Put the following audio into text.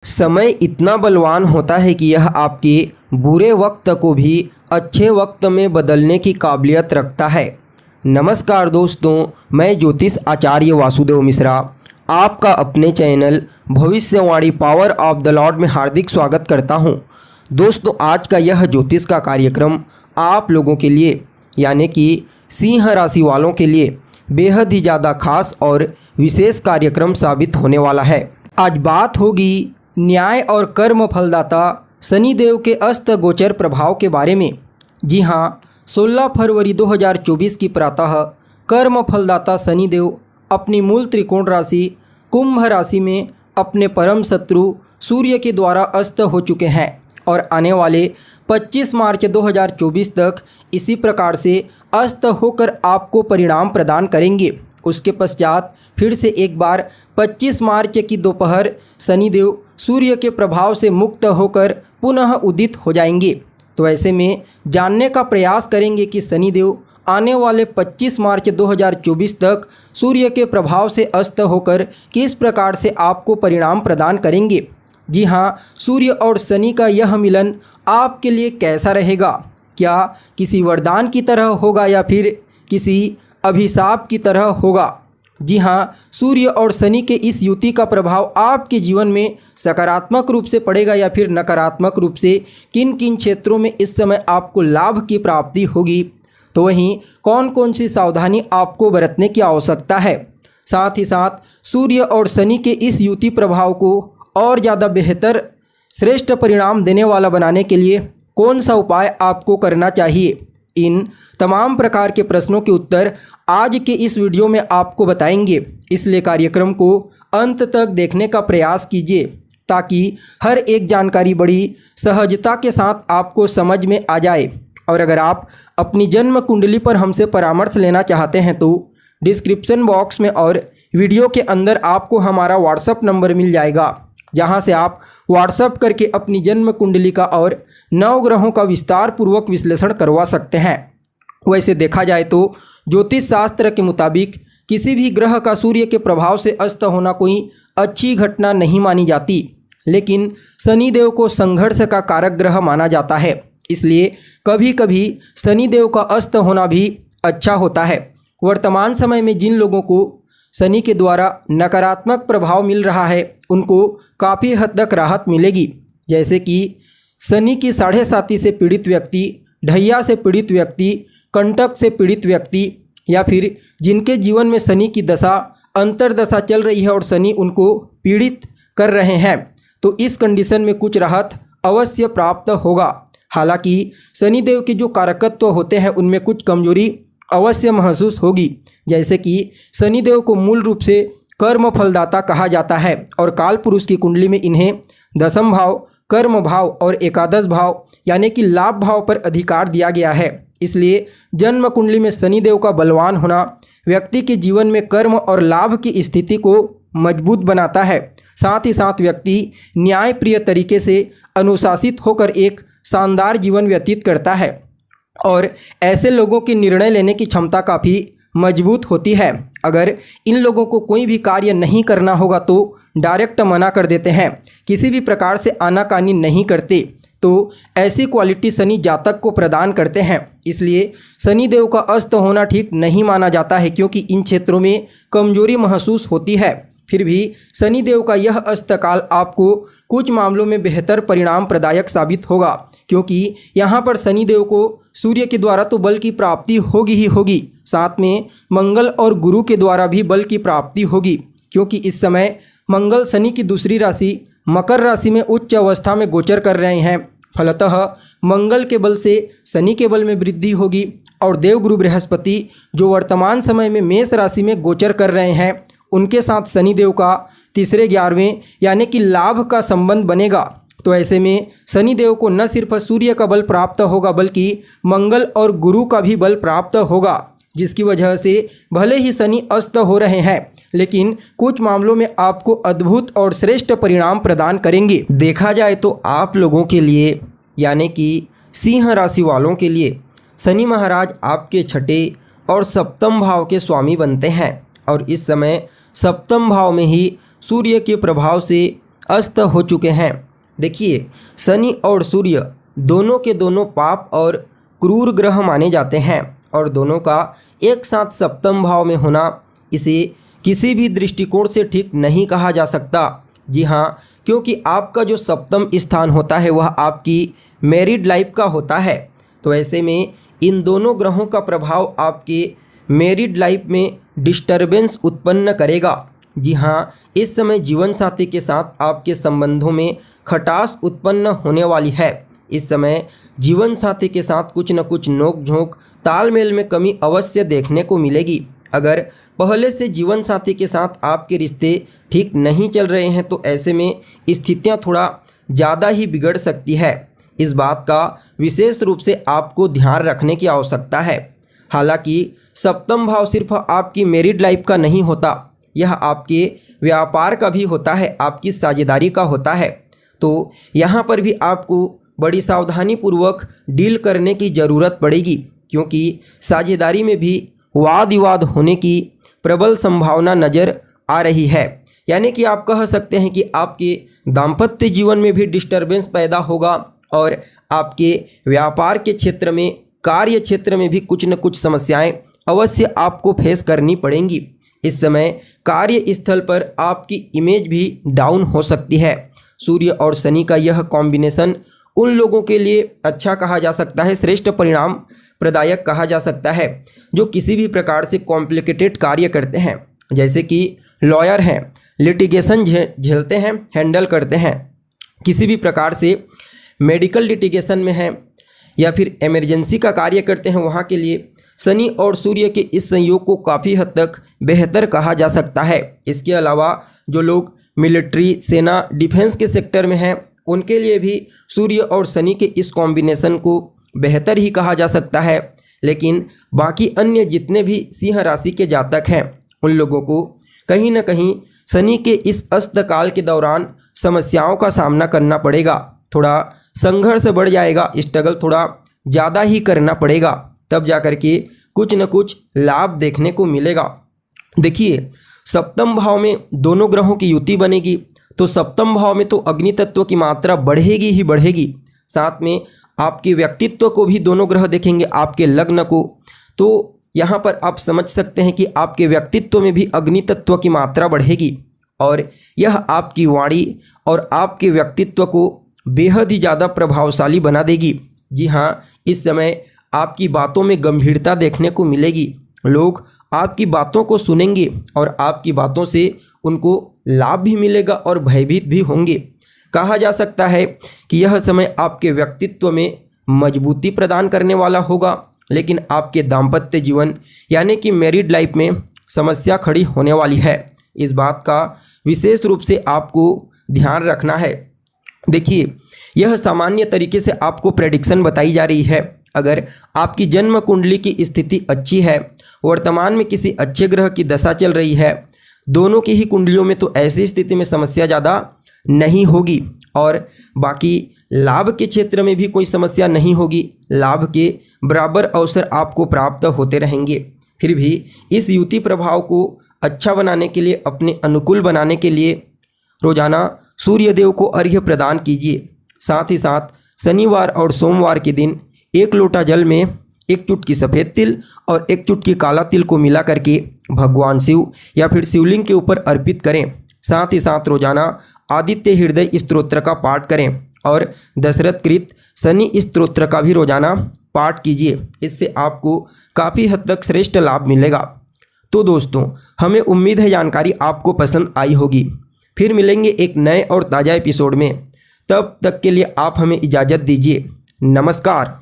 समय इतना बलवान होता है कि यह आपके बुरे वक्त को भी अच्छे वक्त में बदलने की काबिलियत रखता है। नमस्कार दोस्तों, मैं ज्योतिष आचार्य वासुदेव मिश्रा आपका अपने चैनल भविष्यवाणी पावर ऑफ द लॉर्ड में हार्दिक स्वागत करता हूं। दोस्तों, आज का यह ज्योतिष का कार्यक्रम आप लोगों के लिए यानी कि सिंह राशि वालों के लिए बेहद ही ज़्यादा खास और विशेष कार्यक्रम साबित होने वाला है। आज बात होगी न्याय और कर्म फलदाता शनिदेव के अस्त गोचर प्रभाव के बारे में। जी हाँ, 16 फरवरी 2024 की प्रातः कर्म फलदाता शनिदेव अपनी मूल त्रिकोण राशि कुंभ राशि में अपने परम शत्रु सूर्य के द्वारा अस्त हो चुके हैं और आने वाले 25 मार्च 2024 तक इसी प्रकार से अस्त होकर आपको परिणाम प्रदान करेंगे। उसके पश्चात फिर से एक बार 25 मार्च की दोपहर शनिदेव सूर्य के प्रभाव से मुक्त होकर पुनः उदित हो जाएंगे। तो ऐसे में जानने का प्रयास करेंगे कि शनिदेव आने वाले 25 मार्च 2024 तक सूर्य के प्रभाव से अस्त होकर किस प्रकार से आपको परिणाम प्रदान करेंगे। जी हाँ, सूर्य और शनि का यह मिलन आपके लिए कैसा रहेगा? क्या किसी वरदान की तरह होगा या फिर किसी अभिशाप की तरह होगा? जी हाँ, सूर्य और शनि के इस युति का प्रभाव आपके जीवन में सकारात्मक रूप से पड़ेगा या फिर नकारात्मक रूप से किन किन क्षेत्रों में इस समय आपको लाभ की प्राप्ति होगी, तो वहीं कौन कौन सी सावधानी आपको बरतने की आवश्यकता है। साथ ही साथ सूर्य और शनि के इस युति प्रभाव को और ज़्यादा बेहतर श्रेष्ठ परिणाम देने वाला बनाने के लिए कौन सा उपाय आपको करना चाहिए, इन तमाम प्रकार के प्रश्नों के उत्तर आज के इस वीडियो में आपको बताएंगे। इसलिए कार्यक्रम को अंत तक देखने का प्रयास कीजिए ताकि हर एक जानकारी बड़ी सहजता के साथ आपको समझ में आ जाए। और अगर आप अपनी जन्म कुंडली पर हमसे परामर्श लेना चाहते हैं तो डिस्क्रिप्शन बॉक्स में और वीडियो के अंदर आपको हमारा व्हाट्सएप नंबर मिल जाएगा, जहां से आप व्हाट्सएप करके अपनी जन्म कुंडली का और नवग्रहों का विस्तार पूर्वक विश्लेषण करवा सकते हैं। वैसे देखा जाए तो ज्योतिष शास्त्र के मुताबिक किसी भी ग्रह का सूर्य के प्रभाव से अस्त होना कोई अच्छी घटना नहीं मानी जाती, लेकिन शनिदेव को संघर्ष का कारक ग्रह माना जाता है। इसलिए कभी कभी शनिदेव का अस्त होना भी अच्छा होता है। वर्तमान समय में जिन लोगों को शनि के द्वारा नकारात्मक प्रभाव मिल रहा है उनको काफ़ी हद तक राहत मिलेगी। जैसे कि शनि की 7.5 से पीड़ित व्यक्ति, ढैया से पीड़ित व्यक्ति, कंटक से पीड़ित व्यक्ति, या फिर जिनके जीवन में शनि की दशा अंतर्दशा चल रही है और शनि उनको पीड़ित कर रहे हैं, तो इस कंडीशन में कुछ राहत अवश्य प्राप्त होगा। हालांकि शनिदेव के जो कारकत्व होते हैं उनमें कुछ कमजोरी अवश्य महसूस होगी। जैसे कि शनिदेव को मूल रूप से कर्म फलदाता कहा जाता है और काल पुरुष की कुंडली में इन्हें दशम भाव, कर्म भाव और एकादश भाव यानी कि लाभ भाव पर अधिकार दिया गया है। इसलिए जन्म कुंडली में शनिदेव का बलवान होना व्यक्ति के जीवन में कर्म और लाभ की स्थिति को मजबूत बनाता है। साथ ही साथ व्यक्ति न्यायप्रिय तरीके से अनुशासित होकर एक शानदार जीवन व्यतीत करता है और ऐसे लोगों की निर्णय लेने की क्षमता काफ़ी मजबूत होती है। अगर इन लोगों को कोई भी कार्य नहीं करना होगा तो डायरेक्ट मना कर देते हैं, किसी भी प्रकार से आनाकानी नहीं करते। तो ऐसी क्वालिटी शनि जातक को प्रदान करते हैं। इसलिए शनिदेव का अस्त होना ठीक नहीं माना जाता है, क्योंकि इन क्षेत्रों में कमजोरी महसूस होती है। फिर भी शनिदेव का यह अस्तकाल आपको कुछ मामलों में बेहतर परिणाम प्रदायक साबित होगा, क्योंकि यहाँ पर शनिदेव को सूर्य के द्वारा तो बल की प्राप्ति होगी ही होगी, साथ में मंगल और गुरु के द्वारा भी बल की प्राप्ति होगी, क्योंकि इस समय मंगल शनि की दूसरी राशि मकर राशि में उच्च अवस्था में गोचर कर रहे हैं। फलतः मंगल के बल से शनि के बल में वृद्धि होगी और देवगुरु बृहस्पति जो वर्तमान समय में मेष राशि में गोचर कर रहे हैं उनके साथ शनिदेव का तीसरे 11वें यानी कि लाभ का संबंध बनेगा। तो ऐसे में शनिदेव को न सिर्फ सूर्य का बल प्राप्त होगा बल्कि मंगल और गुरु का भी बल प्राप्त होगा, जिसकी वजह से भले ही शनि अस्त हो रहे हैं लेकिन कुछ मामलों में आपको अद्भुत और श्रेष्ठ परिणाम प्रदान करेंगे। देखा जाए तो आप लोगों के लिए यानी कि सिंह राशि वालों के लिए शनि महाराज आपके छठे और सप्तम भाव के स्वामी बनते हैं और इस समय सप्तम भाव में ही सूर्य के प्रभाव से अस्त हो चुके हैं। देखिए, शनि और सूर्य दोनों के दोनों पाप और क्रूर ग्रह माने जाते हैं और दोनों का एक साथ सप्तम भाव में होना इसे किसी भी दृष्टिकोण से ठीक नहीं कहा जा सकता। जी हाँ, क्योंकि आपका जो सप्तम स्थान होता है वह आपकी मैरिड लाइफ का होता है। तो ऐसे में इन दोनों ग्रहों का प्रभाव आपके मैरिड लाइफ में डिस्टरबेंस उत्पन्न करेगा। जी हाँ, इस समय जीवन साथी के साथ आपके संबंधों में खटास उत्पन्न होने वाली है। इस समय जीवन साथी के साथ कुछ न कुछ नोक झोंक, तालमेल में कमी अवश्य देखने को मिलेगी। अगर पहले से जीवन साथी के साथ आपके रिश्ते ठीक नहीं चल रहे हैं तो ऐसे में स्थितियां थोड़ा ज़्यादा ही बिगड़ सकती है। इस बात का विशेष रूप से आपको ध्यान रखने की आवश्यकता है। हालांकि सप्तम भाव सिर्फ आपकी मैरिड लाइफ का नहीं होता, यह आपके व्यापार का भी होता है, आपकी साझेदारी का होता है। तो यहाँ पर भी आपको बड़ी सावधानी पूर्वक डील करने की ज़रूरत पड़ेगी, क्योंकि साझेदारी में भी वाद विवाद होने की प्रबल संभावना नज़र आ रही है। यानी कि आप कह सकते हैं कि आपके दाम्पत्य जीवन में भी डिस्टरबेंस पैदा होगा और आपके व्यापार के क्षेत्र में, कार्य क्षेत्र में भी कुछ न कुछ समस्याएं अवश्य आपको फेस करनी पड़ेंगी। इस समय कार्य स्थल पर आपकी इमेज भी डाउन हो सकती है। सूर्य और शनि का यह कॉम्बिनेशन उन लोगों के लिए अच्छा कहा जा सकता है, श्रेष्ठ परिणाम प्रदायक कहा जा सकता है, जो किसी भी प्रकार से कॉम्प्लिकेटेड कार्य करते हैं, जैसे कि लॉयर हैं, लिटिगेशन झेलते हैं, हैंडल करते हैं, किसी भी प्रकार से मेडिकल लिटिगेशन में हैं या फिर इमरजेंसी का कार्य करते हैं, वहाँ के लिए शनि और सूर्य के इस संयोग को काफ़ी हद तक बेहतर कहा जा सकता है। इसके अलावा जो लोग मिलिट्री, सेना, डिफेंस के सेक्टर में हैं, उनके लिए भी सूर्य और शनि के इस कॉम्बिनेशन को बेहतर ही कहा जा सकता है। लेकिन बाकी अन्य जितने भी सिंह राशि के जातक हैं, उन लोगों को कहीं ना कहीं शनि के इस अस्तकाल के दौरान समस्याओं का सामना करना पड़ेगा। थोड़ा संघर्ष बढ़ जाएगा, स्ट्रगल थोड़ा ज़्यादा ही करना पड़ेगा, तब जा कर के कुछ न कुछ लाभ देखने को मिलेगा। देखिए, सप्तम भाव में दोनों ग्रहों की युति बनेगी तो सप्तम भाव में तो अग्नि तत्व की मात्रा बढ़ेगी ही बढ़ेगी। साथ में आपके व्यक्तित्व को भी दोनों ग्रह देखेंगे, आपके लग्न को। तो यहाँ पर आप समझ सकते हैं कि आपके व्यक्तित्व में भी अग्नि तत्व की मात्रा बढ़ेगी और यह आपकी वाणी और आपके व्यक्तित्व को बेहद ही ज़्यादा प्रभावशाली बना देगी। जी हाँ, इस समय आपकी बातों में गंभीरता देखने को मिलेगी। लोग आपकी बातों को सुनेंगे और आपकी बातों से उनको लाभ भी मिलेगा और भयभीत भी होंगे। कहा जा सकता है कि यह समय आपके व्यक्तित्व में मजबूती प्रदान करने वाला होगा, लेकिन आपके दाम्पत्य जीवन यानी कि मैरिड लाइफ में समस्या खड़ी होने वाली है। इस बात का विशेष रूप से आपको ध्यान रखना है। देखिए, यह सामान्य तरीके से आपको प्रेडिक्शन बताई जा रही है। अगर आपकी जन्म कुंडली की स्थिति अच्छी है, वर्तमान में किसी अच्छे ग्रह की दशा चल रही है, दोनों की ही कुंडलियों में, तो ऐसी स्थिति में समस्या ज़्यादा नहीं होगी और बाकी लाभ के क्षेत्र में भी कोई समस्या नहीं होगी। लाभ के बराबर अवसर आपको प्राप्त होते रहेंगे। फिर भी इस युति प्रभाव को अच्छा बनाने के लिए, अपने अनुकूल बनाने के लिए रोजाना सूर्यदेव को अर्घ्य प्रदान कीजिए। साथ ही साथ शनिवार और सोमवार के दिन 1 लोटा जल में 1 चुटकी सफ़ेद तिल और 1 चुटकी काला तिल को मिला करके भगवान शिव या फिर शिवलिंग के ऊपर अर्पित करें। साथ ही साथ रोजाना आदित्य हृदय स्तोत्र का पाठ करें और दशरथ कृत शनि स्तोत्र का भी रोजाना पाठ कीजिए। इससे आपको काफ़ी हद तक श्रेष्ठ लाभ मिलेगा। तो दोस्तों, हमें उम्मीद है जानकारी आपको पसंद आई होगी। फिर मिलेंगे एक नए और ताज़ा एपिसोड में। तब तक के लिए आप हमें इजाज़त दीजिए। नमस्कार।